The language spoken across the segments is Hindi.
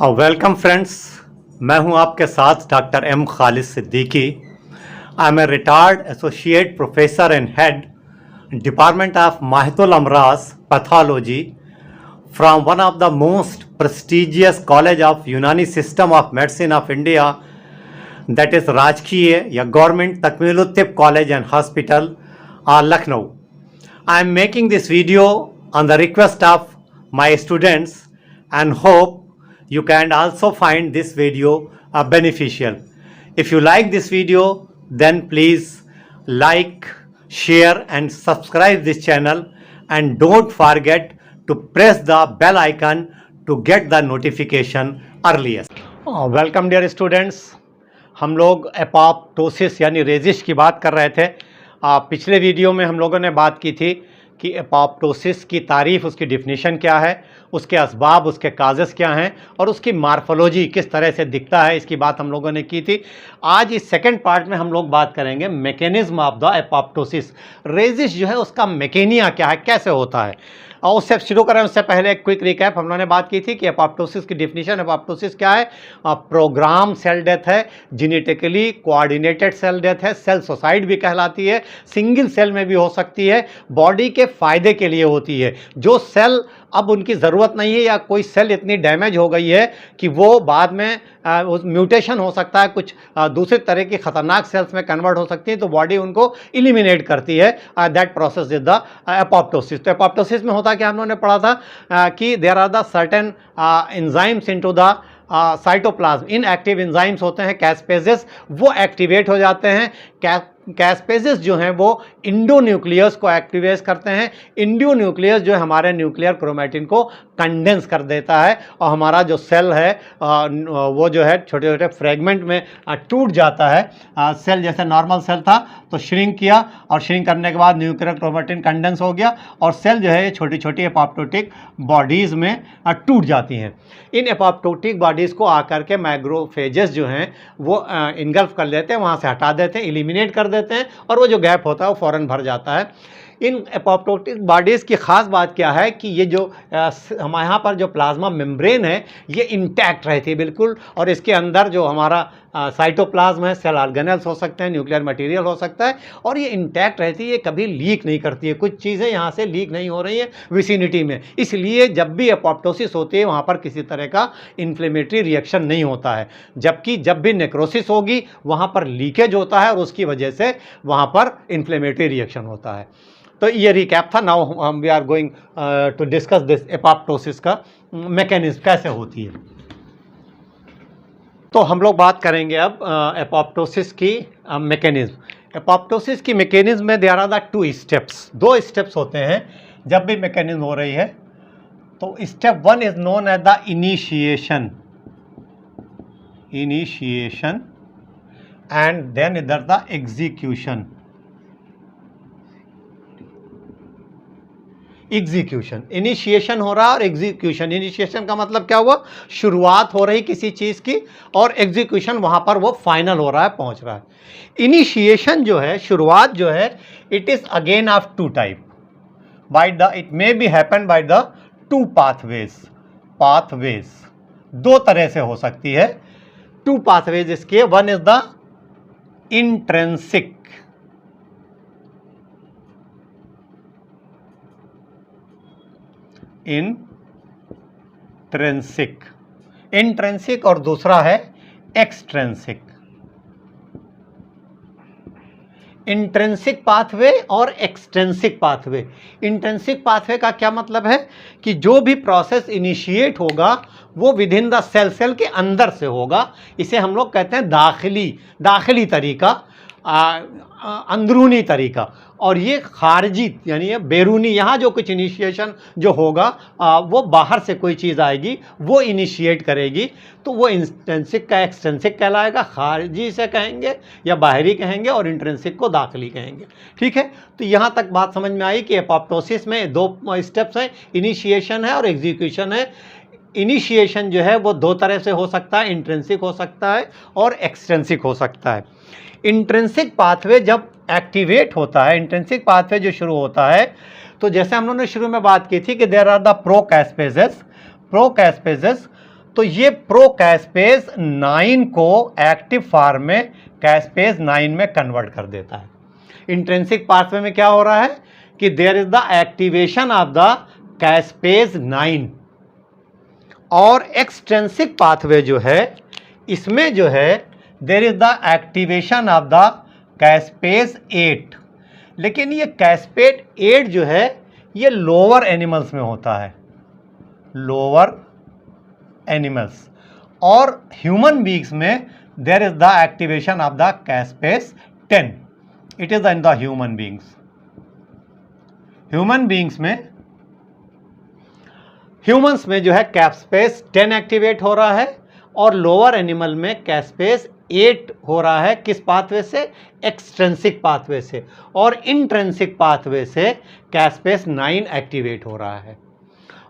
वेलकम फ्रेंड्स, मैं हूं आपके साथ doctor M Khalid Siddiqui. I am a retired associate professor and head department of माहितुल अमराज pathology from one of the most prestigious college of Unani system of medicine of India, that is Rajkiye या Government Takmilutib College and Hospital, Lucknow. I am making this video on the request of my students and hope you can also find this video beneficial. If you like this video, then please like, share and subscribe this channel, and don't forget to press the bell icon to get the notification earliest. Welcome dear students. हम लोग एपोप्टोसिस यानी रेजिश की बात कर रहे थे। पिछले वीडियो में हम लोगों ने बात की थी कि एपोप्टोसिस की तारीफ़, उसकी डिफिनीशन क्या है, उसके असबाब, उसके काजेस क्या हैं और उसकी मार्फोलॉजी किस तरह से दिखता है, इसकी बात हम लोगों ने की थी। आज इस सेकंड पार्ट में हम लोग बात करेंगे mechanism of the apoptosis. Rejish जो है उसका मैकेनिया क्या है, कैसे होता है। और उससे शुरू करें उससे पहले एक क्विक रिकैप। हम लोगों ने बात की थी कि एपोप्टोसिस की डिफिनीशन, एपोप्टोसिस क्या है, प्रोग्राम सेल डेथ है, जेनेटिकली कोऑर्डिनेटेड सेल डेथ है, सेल सुसाइड भी कहलाती है, सिंगल सेल में भी हो सकती है, बॉडी के फ़ायदे के लिए होती है। जो सेल अब उनकी ज़रूरत नहीं है या कोई सेल इतनी डैमेज हो गई है कि वो बाद में म्यूटेशन हो सकता है, कुछ दूसरे तरह की ख़तरनाक सेल्स में कन्वर्ट हो सकती है, तो बॉडी उनको इलिमिनेट करती है। That process is the apoptosis. तो एपोप्टोसिस में होता क्या, हम लोगों ने पढ़ा था कि there are the certain enzymes into the cytoplasm. Inactive enzymes होते हैं कैस्पेजेस, वो एक्टिवेट हो जाते हैं। कैस्पेजेस जो हैं वो इंडोन्यूक्लियस को एक्टिवेट करते हैं। इंडोन्यूक्लियस जो है हमारे न्यूक्लियर क्रोमैटिन को कंडेंस कर देता है और हमारा जो सेल है वो जो है छोटे छोटे फ्रेगमेंट में टूट जाता है। सेल जैसे नॉर्मल सेल था तो श्रिंक किया और श्रिंक करने के बाद न्यूक्लियर क्रोमैटिन कंडेंस हो गया और सेल जो है छोटी छोटी एपोप्टोटिक बॉडीज़ में टूट जाती हैं। इन एपोप्टोटिक बॉडीज़ को आकर के मैक्रोफेजेस जो हैं वो इनगल्फ कर लेते हैं, वहाँ से हटा देते हैं, एलिमिनेट कर देते हैं और वो जो गैप होता है वो फ़ौरन भर जाता है। इन एपोप्टोटिक बॉडीज़ की ख़ास बात क्या है कि ये जो हमारे यहाँ पर जो प्लाज्मा मेम्ब्रेन है ये इंटैक्ट रहती है बिल्कुल, और इसके अंदर जो हमारा साइटोप्लाज्म है, सेल ऑर्गेनेल्स हो सकते हैं, न्यूक्लियर मटेरियल हो सकता है, और ये इंटैक्ट रहती है, ये कभी लीक नहीं करती है। कुछ चीज़ें यहाँ से लीक नहीं हो रही हैं विसिनिटी में, इसलिए जब भी एपोप्टोसिस होती है वहाँ पर किसी तरह का इन्फ्लेमेटरी रिएक्शन नहीं होता है। जबकि जब भी नेक्रोसिस होगी वहाँ पर लीकेज होता है और उसकी वजह से वहाँ पर इन्फ्लेमेटरी रिएक्शन होता है। तो ये रिकैप था। Now we are going to discuss this apoptosis का मैकेनिज्म कैसे होती है। तो हम लोग बात करेंगे अब एपोप्टोसिस की मैकेनिज्म। एपोप्टोसिस की मैकेनिज्म में there are the two steps, दो स्टेप्स होते हैं जब भी मैकेनिज्म हो रही है। तो step one is known as the initiation and then इधर द एग्जीक्यूशन। इनिशिएशन हो रहा है और एग्जीक्यूशन। इनिशिएशन का मतलब क्या हुआ, शुरुआत हो रही किसी चीज़ की, और एग्जीक्यूशन वहाँ पर वो फाइनल हो रहा है, पहुँच रहा है। इनिशिएशन जो है, शुरुआत जो है, it is again of two type. It may be happen by the two pathways. दो तरह से हो सकती है, टू पाथवेज इसके। One is the intrinsic, intrinsic और दूसरा है एक्सट्रिंसिक। इंट्रिंसिक पाथवे और एक्सट्रिंसिक पाथवे। इंट्रिंसिक पाथवे का क्या मतलब है कि जो भी प्रोसेस इनिशिएट होगा वो विद इन द सेल के अंदर से होगा। इसे हम लोग कहते हैं दाखिली तरीका, अंदरूनी तरीका। और ये खारजी यानी ये बैरूनी, यहाँ जो कुछ इनिशिएशन जो होगा वो बाहर से कोई चीज़ आएगी वो इनिशिएट करेगी, तो वो इंट्रिंसिक का एक्सट्रिंसिक कहलाएगा। खारजी से कहेंगे या बाहरी कहेंगे और इंट्रिंसिक को दाखिली कहेंगे। ठीक है, तो यहाँ तक बात समझ में आई कि एपोप्टोसिस में दो स्टेप्स हैं, इनिशिएशन है और एग्जीक्यूशन है। इनिशिएशन जो है वो दो तरह से हो सकता है, इंट्रिंसिक हो सकता है और एक्सट्रिंसिक हो सकता है। इंट्रिंसिक पाथवे जब एक्टिवेट होता है, इंट्रिंसिक पाथवे जो शुरू होता है, तो जैसे हम लोगों ने शुरू में बात की थी कि देयर आर द प्रोकैस्पेजेस। तो ये प्रोकैस्पेज 9 को एक्टिव फॉर्म में कैस्पेज 9 में कन्वर्ट कर देता है। इंट्रिंसिक पाथवे में क्या हो रहा है कि there is the activation of the caspase 9, और एक्सट्रिंसिक पाथवे जो है इसमें जो है there is the activation of the caspase 8। लेकिन ये कैस्पेज 8 जो है ये लोअर एनिमल्स में होता है, लोअर एनिमल्स, और ह्यूमन बींग्स में there is the activation of the caspase 10। It is in the human beings. Human beings में ह्यूमंस में जो है कैस्पेज 10 एक्टिवेट हो रहा है, और लोअर एनिमल में कैस्पेज 8 हो रहा है। किस पाथवे से? एक्सट्रिंसिक पाथवे से। और इंट्रिंसिक पाथवे से कैस्पेज 9 एक्टिवेट हो रहा है।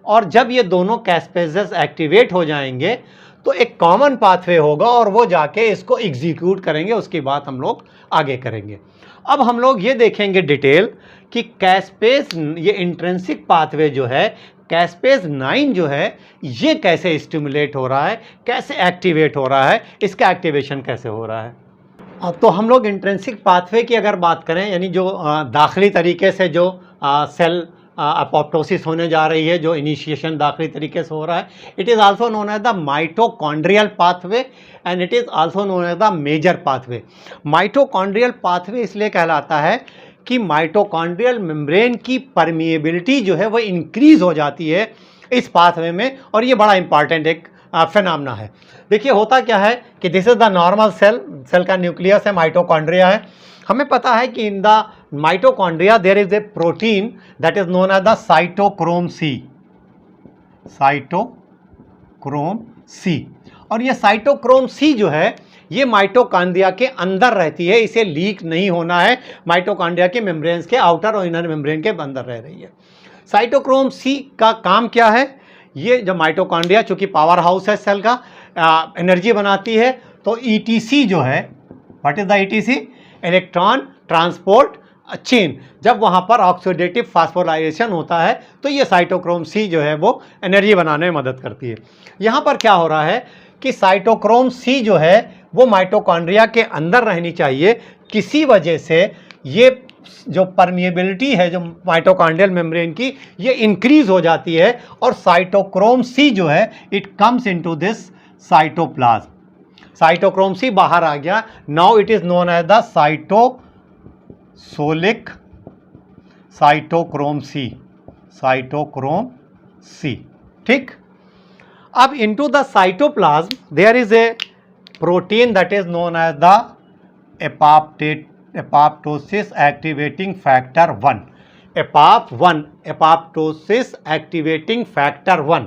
और जब ये दोनों कैस्पेजेस एक्टिवेट हो जाएंगे तो एक कॉमन पाथवे होगा और वो जाके इसको एग्जीक्यूट करेंगे। उसकी बात हम लोग आगे करेंगे। अब हम लोग ये देखेंगे डिटेल कि कैस्पेज, ये इंट्रिंसिक पाथवे जो है कैस्पेज 9 जो है ये कैसे स्टिमुलेट हो रहा है, कैसे एक्टिवेट हो रहा है, इसका एक्टिवेशन कैसे हो रहा है। तो हम लोग इंट्रिंसिक पाथवे की अगर बात करें, यानी जो दाखिली तरीके से जो सेल अपोप्टोसिस होने जा रही है, जो इनिशिएशन दाखिली तरीके से हो रहा है, it is also known as the mitochondrial pathway and it is also known as the major pathway. Mitochondrial pathway इसलिए कहलाता है कि माइटोकॉन्ड्रियल मेम्ब्रेन की परमिएबिलिटी जो है वो इंक्रीज हो जाती है इस पाथवे में, और ये बड़ा इंपॉर्टेंट एक फिनोमेना है। देखिए होता क्या है कि this is the normal cell, cell का न्यूक्लियस है, माइटोकॉन्ड्रिया है। हमें पता है कि in the mitochondria there is a protein that is known as the cytochrome C, cytochrome C. और ये साइटोक्रोम सी जो है ये माइटोकॉन्ड्रिया के अंदर रहती है, इसे लीक नहीं होना है, माइटोकॉन्ड्रिया के मेम्ब्रेन्स के आउटर और इनर मेम्ब्रेन के अंदर रह रही है। साइटोक्रोम सी का काम क्या है? ये जो माइटोकॉन्ड्रिया चूँकि पावर हाउस है सेल का, एनर्जी बनाती है, तो ईटीसी जो है, what is the etc? Electron transport chain. जब वहाँ पर ऑक्सीडेटिव फास्फोराइलेशन होता है तो ये साइटोक्रोम सी जो है वो एनर्जी बनाने में मदद करती है। यहाँ पर क्या हो रहा है कि साइटोक्रोम सी जो है वो माइटोकॉन्ड्रिया के अंदर रहनी चाहिए। किसी वजह से ये जो परमिएबिलिटी है जो माइटोकॉन्ड्रियल मेम्ब्रेन की, ये इंक्रीज हो जाती है, और साइटोक्रोम सी जो है it comes into this cytoplasm. Cytochrome C बाहर आ गया। Now it is known as the cytosolic cytochrome C, cytochrome C. ठीक। अब into the cytoplasm there is a protein that is known as the apoptosis activating factor 1, एपाप1, एपोप्टोसिस एक्टिवेटिंग फैक्टर 1।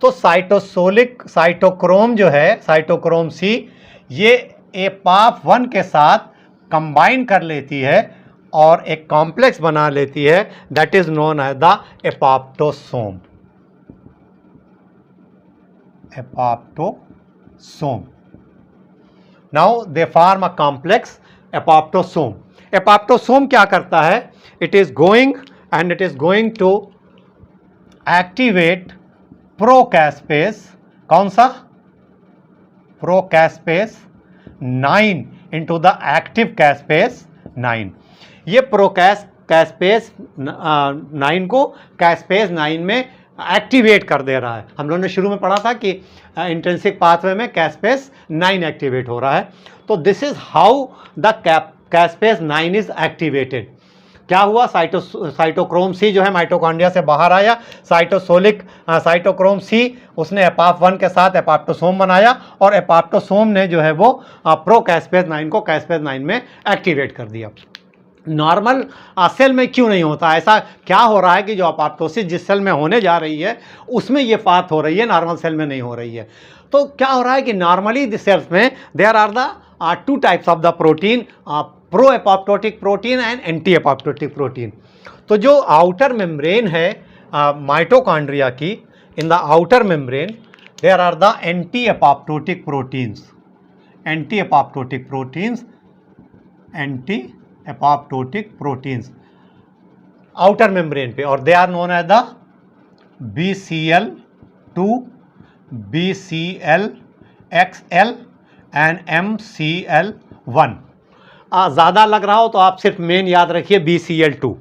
तो साइटोसोलिक साइटोक्रोम जो है, साइटोक्रोम सी, ये एपाप1 के साथ कंबाइन कर लेती है और एक कॉम्प्लेक्स बना लेती है that is known as the apoptosome, apoptosome. Now they form a complex apoptosome. Apoptosome क्या करता है? It is going and it is going to activate procaspase, कौन सा? Procaspase 9 into the active caspase 9। ये कैस्पेज 9 को कैस्पेज 9 में एक्टिवेट कर दे रहा है। हम लोगों ने शुरू में पढ़ा था कि इंट्रिंसिक पाथवे में कैस्पेज 9 एक्टिवेट हो रहा है। तो this is how the caspase 9 is activated. क्या हुआ? साइटोक्रोम सी जो है माइटोकॉन्ड्रिया से बाहर आया, साइटोसोलिक साइटोक्रोम सी उसने एपाप1 के साथ एपोप्टोसोम बनाया, और एपोप्टोसोम ने जो है वो प्रो कैस्पेज 9 को कैस्पेज 9 में एक्टिवेट कर दिया। नॉर्मल सेल में क्यों नहीं होता? ऐसा क्या हो रहा है कि जो अपोप्टोसिस जिस सेल में होने जा रही है उसमें ये बात हो रही है, नॉर्मल सेल में नहीं हो रही है। तो क्या हो रहा है कि नॉर्मली द सेल्स में there are the 2 types of the protein, pro apoptotic protein and anti apoptotic protein. तो जो आउटर मेम्ब्रेन है माइटोकॉन्ड्रिया की, in the outer membrane there are the anti apoptotic proteins, anti apoptotic proteins, anti apoptotic proteins outer membrane पे, और they are known as the BCL2 BCl XL and MCl1। ज़्यादा लग रहा हो तो आप सिर्फ मेन याद रखिए BCl2।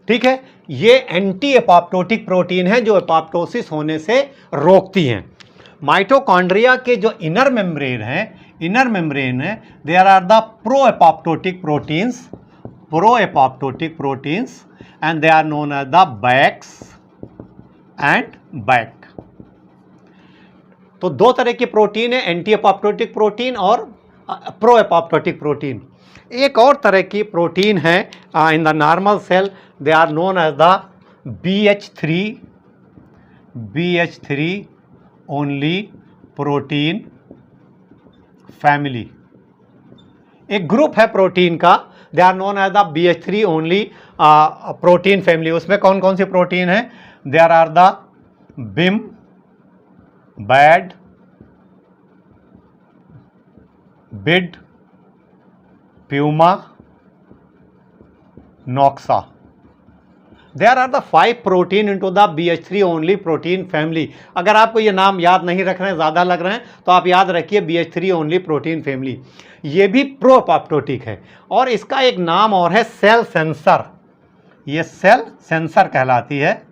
ठीक है, ये एंटी एपोप्टोटिक प्रोटीन है जो एपोप्टोसिस होने से रोकती हैं। माइटोकॉन्ड्रिया के जो इनर मेम्ब्रेन है, there are the pro apoptotic proteins and they are known as the Bax and Bak. तो दो तरह के प्रोटीन है, एंटी एपोप्टोटिक प्रोटीन और प्रो एपोप्टोटिक प्रोटीन। एक और तरह की प्रोटीन है in the normal cell, they are known as the BH3 only protein family. एक ग्रुप है प्रोटीन का, they are known as the BH3 only protein family. उसमें कौन कौन सी प्रोटीन है? There are the BIM, BAD, BID, PUMA, NOXA। There are the 5 protein into the BH3 only protein family। अगर आपको ये नाम याद नहीं रख रहे हैं, ज़्यादा लग रहे हैं, तो आप याद रखिए BH3 only protein family। ये भी प्रो एपोप्टोटिक है और इसका एक नाम और है सेल सेंसर। ये सेल सेंसर कहलाती है,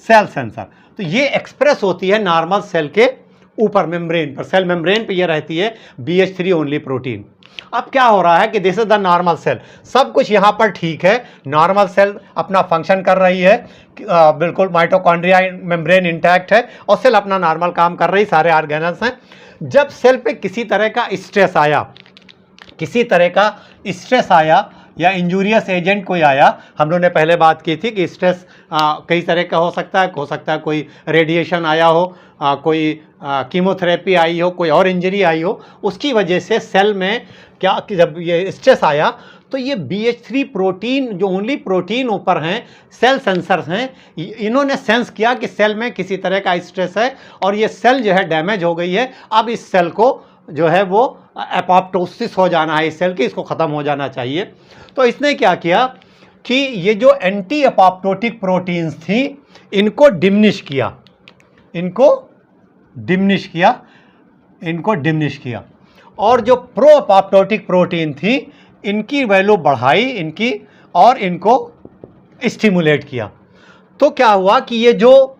सेल सेंसर। तो ये एक्सप्रेस होती है नॉर्मल सेल के ऊपर मेम्ब्रेन पर, सेल मेम्ब्रेन पे ये रहती है BH3 ओनली प्रोटीन। अब क्या हो रहा है कि this is the normal cell, सब कुछ यहाँ पर ठीक है, नॉर्मल सेल अपना फंक्शन कर रही है, बिल्कुल माइटोकॉन्ड्रिया मेम्ब्रेन इंटैक्ट है और सेल अपना नॉर्मल काम कर रही, सारे ऑर्गेनल्स हैं। जब सेल पे किसी तरह का स्ट्रेस आया या इंजूरियस एजेंट कोई आया, हम लोगों ने पहले बात की थी कि स्ट्रेस कई तरह का हो सकता है कोई रेडिएशन आया हो, कोई कीमोथेरेपी आई हो, कोई और इंजरी आई हो, उसकी वजह से सेल में क्या कि जब ये स्ट्रेस आया तो ये BH3 प्रोटीन जो ओनली प्रोटीन ऊपर हैं, सेल सेंसर्स हैं, इन्होंने सेंस किया कि सेल में किसी तरह का स्ट्रेस है और ये सेल जो है डैमेज हो गई है। अब इस सेल को जो है वो एपोप्टोसिस हो जाना है, इस सेल की, इसको ख़त्म हो जाना चाहिए। तो इसने क्या किया कि ये जो एंटी एपोप्टोटिक प्रोटीन्स थी इनको डिमिनिश किया और जो प्रो एपोप्टोटिक प्रोटीन थी इनकी वैल्यू बढ़ाई और इनको स्टिमुलेट किया। तो क्या हुआ कि ये जो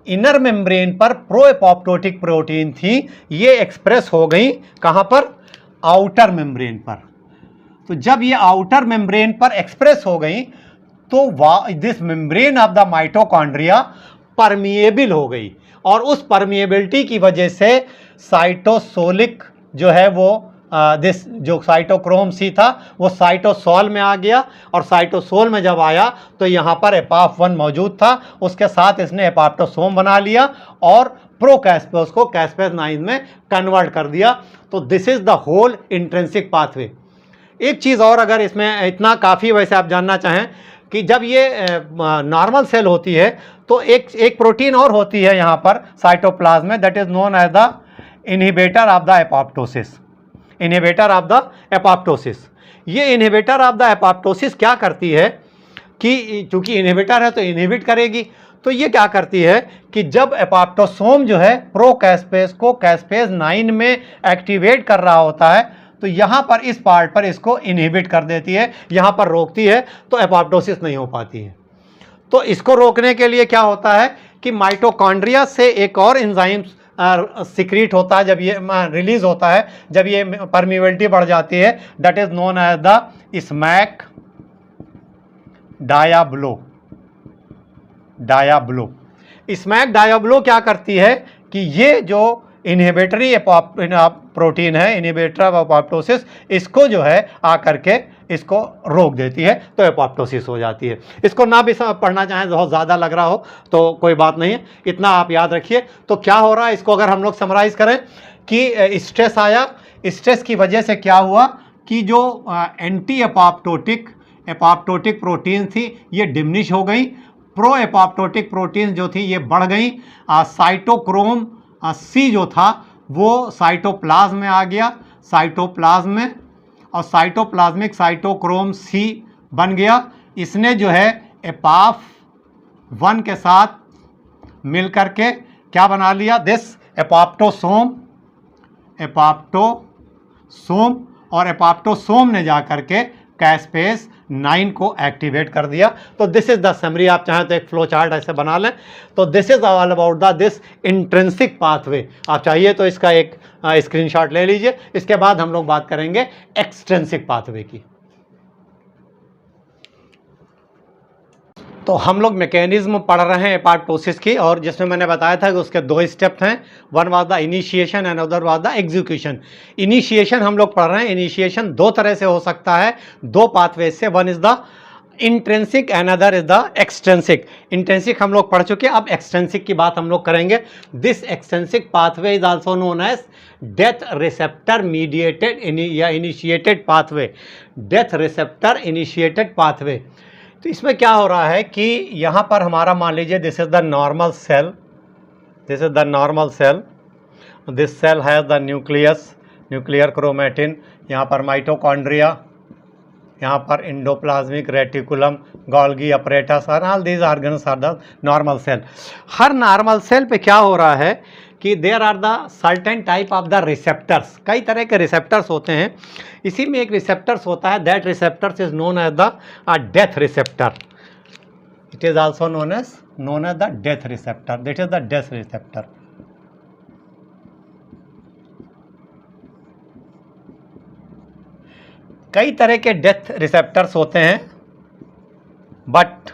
इनर मेम्ब्रेन पर प्रो एपोप्टोटिक प्रोटीन थी ये एक्सप्रेस हो गई कहाँ पर? आउटर मेम्ब्रेन पर। तो जब ये आउटर मेम्ब्रेन पर एक्सप्रेस हो गई तो this membrane of the mitochondria permeable हो गई और उस परमिएबिलिटी की वजह से साइटोसोलिक जो है वो दिस जो साइटोक्रोम सी था वो साइटोसोल में आ गया और साइटोसोल में जब आया तो यहाँ पर एपाफ1 मौजूद था, उसके साथ इसने एपोप्टोसोम बना लिया और प्रोकैस्पेस को कैस्पेस 9 में कन्वर्ट कर दिया। तो this is the whole intrinsic pathway. एक चीज़ और अगर इसमें इतना काफ़ी वैसे आप जानना चाहें कि जब ये नॉर्मल सेल होती है तो एक प्रोटीन और होती है यहाँ पर साइटोप्लाज्म में, that is known as the inhibitor of the apoptosis. ये इनहिबिटर ऑफ द एपोप्टोसिस क्या करती है कि चूंकि इनहिबिटर है तो इनहिबिट करेगी। तो ये क्या करती है कि जब एपोप्टोसोम जो है प्रोकैस्पेस को कैस्पेस 9 में एक्टिवेट कर रहा होता है तो यहाँ पर इस पार्ट पर इसको इनहिबिट कर देती है, यहाँ पर रोकती है, तो एपोप्टोसिस नहीं हो पाती है। तो इसको रोकने के लिए क्या होता है कि माइटोकॉन्ड्रिया से एक और एंजाइम सिक्रीट होता है, जब ये रिलीज होता है, जब ये परमिएबिलिटी बढ़ जाती है, that is known as the SMAC DIABLO क्या करती है कि ये जो इनहिबिटरी प्रोटीन है, इनहिबिटर ऑफ एपोप्टोसिस, इसको जो है आकर के इसको रोक देती है तो एपोप्टोसिस हो जाती है। इसको ना भी पढ़ना चाहें, बहुत ज़्यादा लग रहा हो तो कोई बात नहीं है, इतना आप याद रखिए। तो क्या हो रहा है इसको अगर हम लोग समराइज़ करें कि स्ट्रेस आया, स्ट्रेस की वजह से क्या हुआ कि जो एंटी एपोप्टोटिक प्रोटीन थी ये डिमिनिश हो गई, प्रो एपोप्टोटिक प्रोटीन जो थी ये बढ़ गई, साइटोक्रोम सी जो था वो साइटोप्लाज्म में आ गया, साइटोप्लाज्म में, और साइटोप्लाज्मिक साइटोक्रोम सी बन गया। इसने जो है एपाफ 1 के साथ मिल करके क्या बना लिया, दिस एपोप्टोसोम, एपोप्टोसोम, और एपोप्टोसोम ने जा करके कैस्पेस 9 को एक्टिवेट कर दिया। तो दिस इज द समरी, आप चाहें तो एक फ्लो चार्ट ऐसे बना लें। तो this is all about the this intrinsic pathway. आप चाहिए तो इसका एक स्क्रीनशॉट ले लीजिए। इसके बाद हम लोग बात करेंगे एक्सट्रिंसिक पाथवे की। तो हम लोग मैकेनिज्म पढ़ रहे हैं एपोप्टोसिस की, और जिसमें मैंने बताया था कि उसके 2 स्टेप हैं, one was the initiation and other was the execution. Initiation हम लोग पढ़ रहे हैं। इनिशिएशन 2 तरह से हो सकता है, 2 पाथवे से, one is the intrinsic and other is the extrinsic. Intrinsic हम लोग पढ़ चुके हैं, अब एक्सट्रिंसिक की बात हम लोग करेंगे। This extrinsic pathway is also known as death receptor mediated या initiated pathway, death receptor initiated pathway. तो इसमें क्या हो रहा है कि यहाँ पर हमारा मान लीजिए this is the normal cell, this is the normal cell, this cell has the nucleus, nuclear chromatin, यहाँ पर माइटोकॉन्ड्रिया, यहाँ पर endoplasmic reticulum, Golgi apparatus, all these organs are the normal cell. हर नॉर्मल सेल पे क्या हो रहा है कि there are the certain type of the receptors, कई तरह के रिसेप्टर्स होते हैं। इसी में एक रिसेप्टर्स होता है, that receptors is known as the death receptor, it is also known as the death receptor, that is the death receptor. कई तरह के डेथ रिसेप्टर्स होते हैं, बट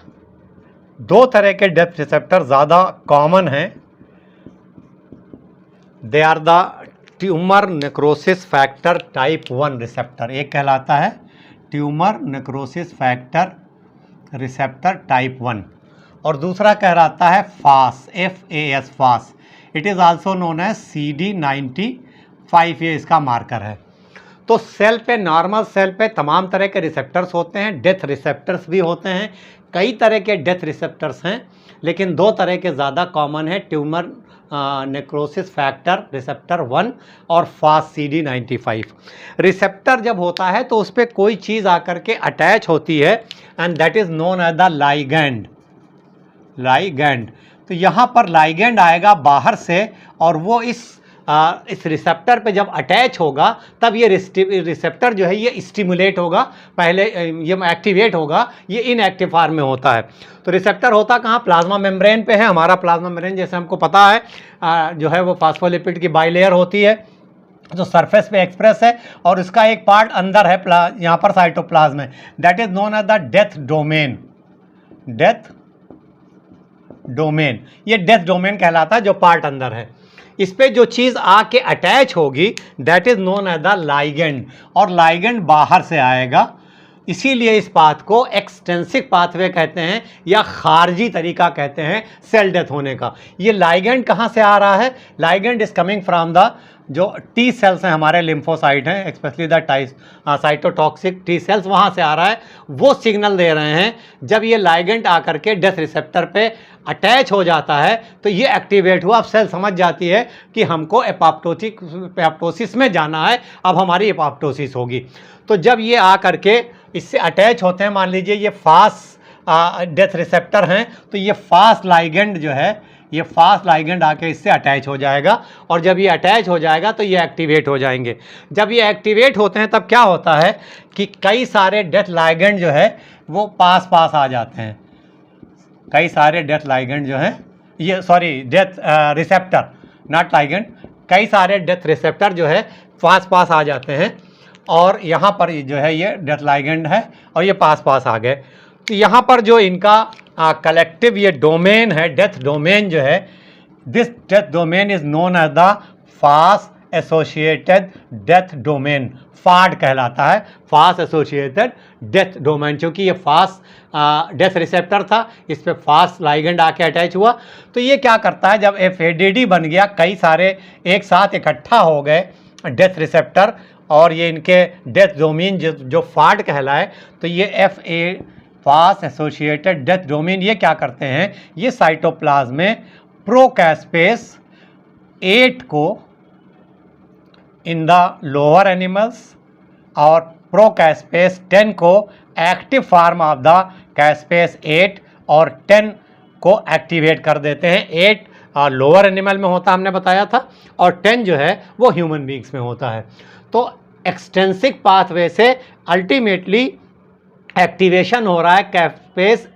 2 तरह के डेथ रिसेप्टर ज़्यादा कॉमन हैं। They are the tumour necrosis factor type 1 receptor, एक कहलाता है tumour necrosis factor receptor type 1, और दूसरा कहलाता है Fas, FAS, Fas. It is also known as CD95, ये इसका मार्कर है। तो सेल पे, नॉर्मल सेल पे तमाम तरह के रिसेप्टर्स होते हैं, डेथ रिसेप्टर्स भी होते हैं। कई तरह के डेथ रिसेप्टर्स हैं, लेकिन 2 तरह के ज़्यादा कॉमन है, ट्यूमर नेक्रोसिस फैक्टर रिसेप्टर 1 और फास्ट CD95। रिसेप्टर जब होता है तो उस पर कोई चीज़ आकर के अटैच होती है, and that is known as the ligand, ligand. तो यहाँ पर लाइगैंड आएगा बाहर से, और वो इस रिसेप्टर पे जब अटैच होगा तब ये रिसेप्टर जो है ये स्टिमुलेट होगा, पहले ये एक्टिवेट होगा, ये इनएक्टिव फॉर्म में होता है। तो रिसेप्टर होता कहाँ, प्लाज्मा मेम्ब्रेन पे है। हमारा प्लाज्मा मेम्ब्रेन जैसे हमको पता है जो है वो फास्फोलिपिड की बाइलेयर होती है, जो सरफेस पे एक्सप्रेस है, और इसका एक पार्ट अंदर है यहाँ पर साइटोप्लाज्म में, that is known as the death domain, death domain. ये डेथ डोमेन कहलाता है जो पार्ट अंदर है। इस पे जो चीज़ आके अटैच होगी that is known as the ligand, और लाइगेंड बाहर से आएगा। इसीलिए इस पाथ को एक्सटेंसिव पाथवे कहते हैं, या खारजी तरीका कहते हैं सेल डेथ होने का। ये लाइगेंड कहाँ से आ रहा है, ligand is coming from the जो टी सेल्स हैं हमारे, लिम्फोसाइट हैं, specially the cytotoxic T cells, वहाँ से आ रहा है। वो सिग्नल दे रहे हैं, जब ये लाइगेंड आकर के डेथ रिसेप्टर पे अटैच हो जाता है तो ये एक्टिवेट हुआ। अब सेल समझ जाती है कि हमको एपोप्टोसिस में जाना है, अब हमारी एपोप्टोसिस होगी। तो जब ये आ करके इससे अटैच होते हैं, मान लीजिए ये फास्ट डेथ रिसेप्टर हैं, तो ये फास्ट लाइगेंड जो है, ये फास्ट लाइगेंड आके इससे अटैच हो जाएगा, और जब ये अटैच हो जाएगा तो ये एक्टिवेट हो जाएंगे। जब ये एक्टिवेट होते हैं तब क्या होता है कि कई सारे डेथ लाइगेंड जो है वो पास पास आ जाते हैं। कई सारे डेथ लाइगेंड जो हैं, ये sorry death receptor, not ligand, कई सारे डेथ रिसेप्टर जो है पास पास आ जाते हैं, और यहाँ पर जो है ये डेथ लाइगेंड है और ये पास पास आ गए। तो यहाँ पर जो इनका कलेक्टिव ये डोमेन है, डेथ डोमेन जो है, this death domain is known as the fast associated death domain, FADD कहलाता है, फास्ट एसोसिएटेड डेथ डोमेन। क्योंकि ये फास्ट डेथ रिसेप्टर था, इस पर फास्ट लाइगेंड आके अटैच हुआ। तो ये क्या करता है, जब FADD बन गया, कई सारे एक साथ इकट्ठा हो गए डेथ रिसेप्टर, और ये इनके डेथ डोमेन जो फाड कहलाए, तो ये फास्ट एसोसिएटेड डेथ डोमेन ये क्या करते हैं, ये साइटोप्लाज्म में प्रोकैस्पेस 8 को इन द लोअर एनिमल्स और प्रोकैस्पेस 10 को एक्टिव फॉर्म ऑफ द कैस्पेस 8 और 10 को एक्टिवेट कर देते हैं। 8 लोअर एनिमल में होता हमने बताया था, और 10 जो है वो ह्यूमन बींग्स में होता है। तो एक्सटेंसिक पाथवे से अल्टीमेटली एक्टिवेशन हो रहा है कैस्पेस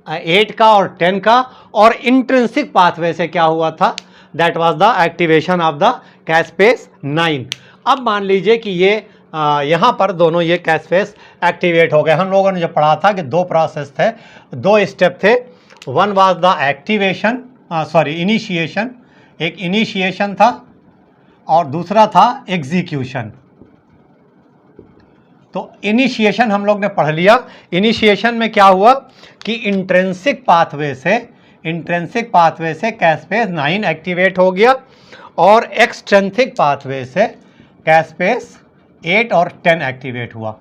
8 का और 10 का, और इंट्रिंसिक पाथवे से क्या हुआ था, that was the activation of the caspase 9। अब मान लीजिए कि ये यहाँ पर दोनों ये कैस्पेस एक्टिवेट हो गए। हम लोगों ने जो पढ़ा था कि दो प्रोसेस थे, दो स्टेप थे। One was the activation, initiation, एक इनिशिएशन था और दूसरा था एग्जीक्यूशन। तो इनिशिएशन हम लोग ने पढ़ लिया। इनिशिएशन में क्या हुआ कि इंट्रिंसिक पाथवे से कैस्पेस 9 एक्टिवेट हो गया, और एक्सट्रिंसिक पाथवे से कैस्पेस 8 और 10 एक्टिवेट हुआ।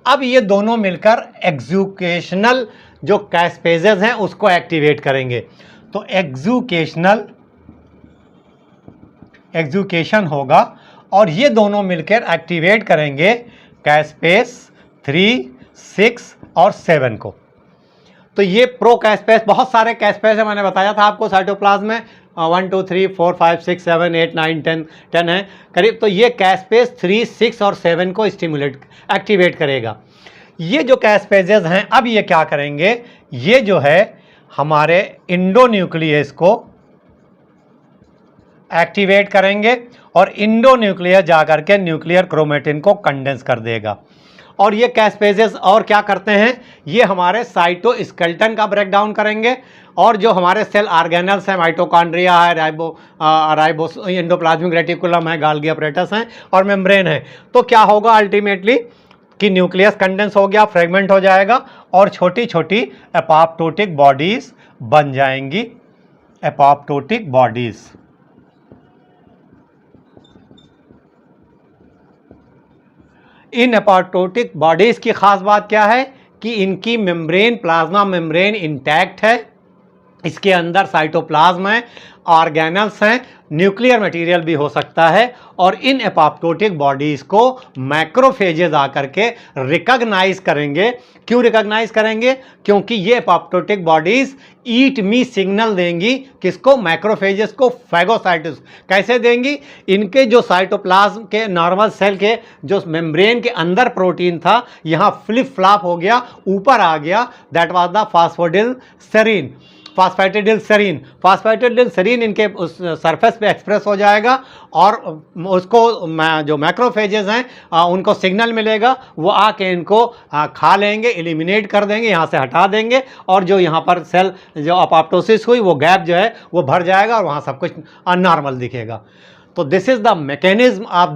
अब ये दोनों मिलकर एग्जीक्यूशनल जो कैस्पेजेस हैं उसको एक्टिवेट करेंगे। तो एग्जीक्यूशन होगा और ये दोनों मिलकर एक्टिवेट करेंगे कैस्पेस 3, 6 और 7 को। तो ये प्रो कैस्पेस, बहुत सारे कैस्पेस है, मैंने बताया था आपको साइटोप्लाज्म में 1 2 3 4 5 6 7 8 9 10 है करीब। तो ये कैस्पेस 3, 6 और 7 को एक्टिवेट करेगा। ये जो कैस्पेजेस हैं अब ये क्या करेंगे, ये जो है हमारे इंडोन्यूक्लियस को एक्टिवेट करेंगे, और इंडोन्यूक्लियस जाकर के न्यूक्लियर क्रोमेटिन को कंडेंस कर देगा। और ये कैस्पेजेस और क्या करते हैं, ये हमारे साइटोस्केलेटन का ब्रेकडाउन करेंगे, और जो हमारे सेल ऑर्गेनल्स हैं, माइटोकॉन्ड्रिया है, राइबोस एंडोप्लाज्मिक रेटिकुलम है, गाल्गी अपरेटस हैं और मेम्ब्रेन है। तो क्या होगा अल्टीमेटली कि न्यूक्लियस कंडेंस हो गया, फ्रेगमेंट हो जाएगा, और छोटी छोटी एपोप्टोटिक बॉडीज बन जाएंगी। एपोप्टोटिक बॉडीज, इन एपोप्टोटिक बॉडीज की खास बात क्या है कि इनकी मेम्ब्रेन, प्लाज्मा मेम्ब्रेन इंटैक्ट है, इसके अंदर साइटोप्लाज्म है, ऑर्गेनल्स हैं, न्यूक्लियर मटेरियल भी हो सकता है, और इन एपोप्टोटिक बॉडीज़ को मैक्रोफेजेस आकर के रिकॉग्नाइज करेंगे। क्यों रिकॉग्नाइज करेंगे? क्योंकि ये एपोप्टोटिक बॉडीज़ ईट मी सिग्नल देंगी, किसको? मैक्रोफेजेस को, फैगोसाइटस। कैसे देंगी? इनके जो साइटोप्लाज्म के नॉर्मल सेल के जो मेम्ब्रेन के अंदर प्रोटीन था, यहाँ फ्लिप फ्लॉप हो गया, ऊपर आ गया, दैट वाज द फास्फोडिलसेरीन। फास्फेटिडिलसेरीन इनके उस सरफेस पे एक्सप्रेस हो जाएगा, और उसको जो मैक्रोफेजेस हैं उनको सिग्नल मिलेगा, वो आके इनको खा लेंगे, एलिमिनेट कर देंगे, यहाँ से हटा देंगे, और जो यहाँ पर सेल जो अपोप्टोसिस हुई वो गैप जो है वो भर जाएगा, और वहाँ सब कुछ नॉर्मल दिखेगा। तो this is the mechanism of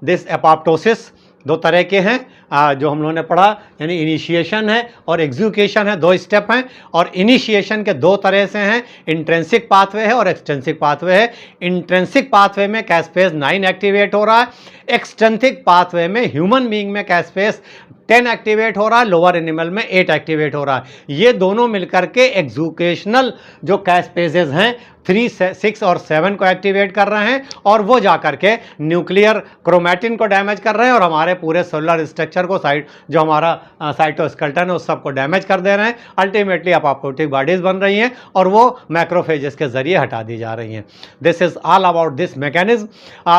this apoptosis. दो तरह के हैं जो हम लोगों ने पढ़ा, यानी इनिशिएशन है और एग्जीक्यूशन है, दो स्टेप हैं। और इनिशिएशन के दो तरह से हैं, इंट्रिंसिक पाथवे है और एक्सट्रिंसिक पाथवे है। इंट्रिंसिक पाथवे में कैस्पेस 9 एक्टिवेट हो रहा है, एक्सट्रिंसिक पाथवे में ह्यूमन बीइंग में कैस्पेस 10 एक्टिवेट हो रहा है, लोअर एनिमल में 8 एक्टिवेट हो रहा है। ये दोनों मिलकर के एग्जीक्यूशनल जो कैस्पेजेस हैं 3, 6 और 7 को एक्टिवेट कर रहे हैं, और वो जाकर के न्यूक्लियर क्रोमेटिन को डैमेज कर रहे हैं, और हमारे पूरे सेलुलर स्ट्रक्चर को, जो हमारा साइटोस्केलेटन है उस सबको डैमेज कर दे रहे हैं। अल्टीमेटली अपोप्टोटिक बॉडीज बन रही हैं, और वो मैक्रोफेजेस के जरिए हटा दी जा रही हैं। This is all about this mechanism.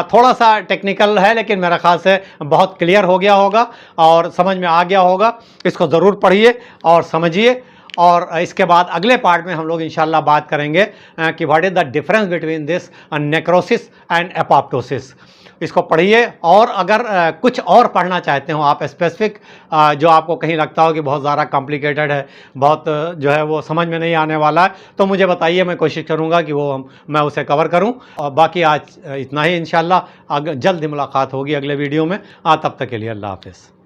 थोड़ा सा टेक्निकल है, लेकिन मेरा ख्याल से बहुत क्लियर हो गया होगा और समझ में आ गया होगा। इसको ज़रूर पढ़िए और समझिए, और इसके बाद अगले पार्ट में हम लोग इंशाल्लाह बात करेंगे कि what is the difference between this necrosis and apoptosis. इसको पढ़िए, और अगर कुछ और पढ़ना चाहते हो आप स्पेसिफिक, जो आपको कहीं लगता हो कि बहुत ज़्यादा कॉम्प्लिकेटेड है, बहुत जो है वो समझ में नहीं आने वाला है, तो मुझे बताइए, मैं कोशिश करूँगा कि मैं उसे कवर करूँ। और बाकी आज इतना ही, इंशाल्लाह जल्द ही मुलाकात होगी अगले वीडियो में। तब तक के लिए अल्लाह हाफ़िज़।